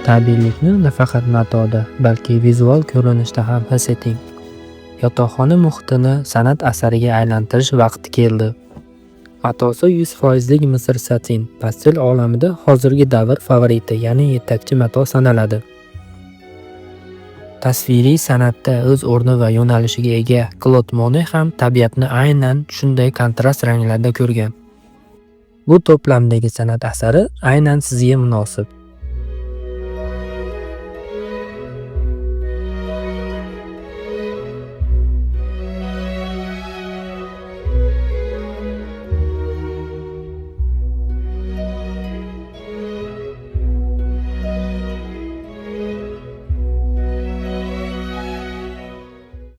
Tabiiylikni nafaqat matoda, balki vizual ko'rinishda ham his eting. Yotoqxona muhitini san'at asariga aylantirish vaqti keldi. Matosi 100% Misr satin, pastel olamida hozirgi davr favoriti, ya'ni yetakchi mato sanaladi. Tasviriy san'atda o'z o'rni va yo'nalishiga ega Claude Monet ham tabiatni aynan shunday kontrast ranglarda ko'rgan. Bu to'plamdagi san'at asari aynan sizga munosib.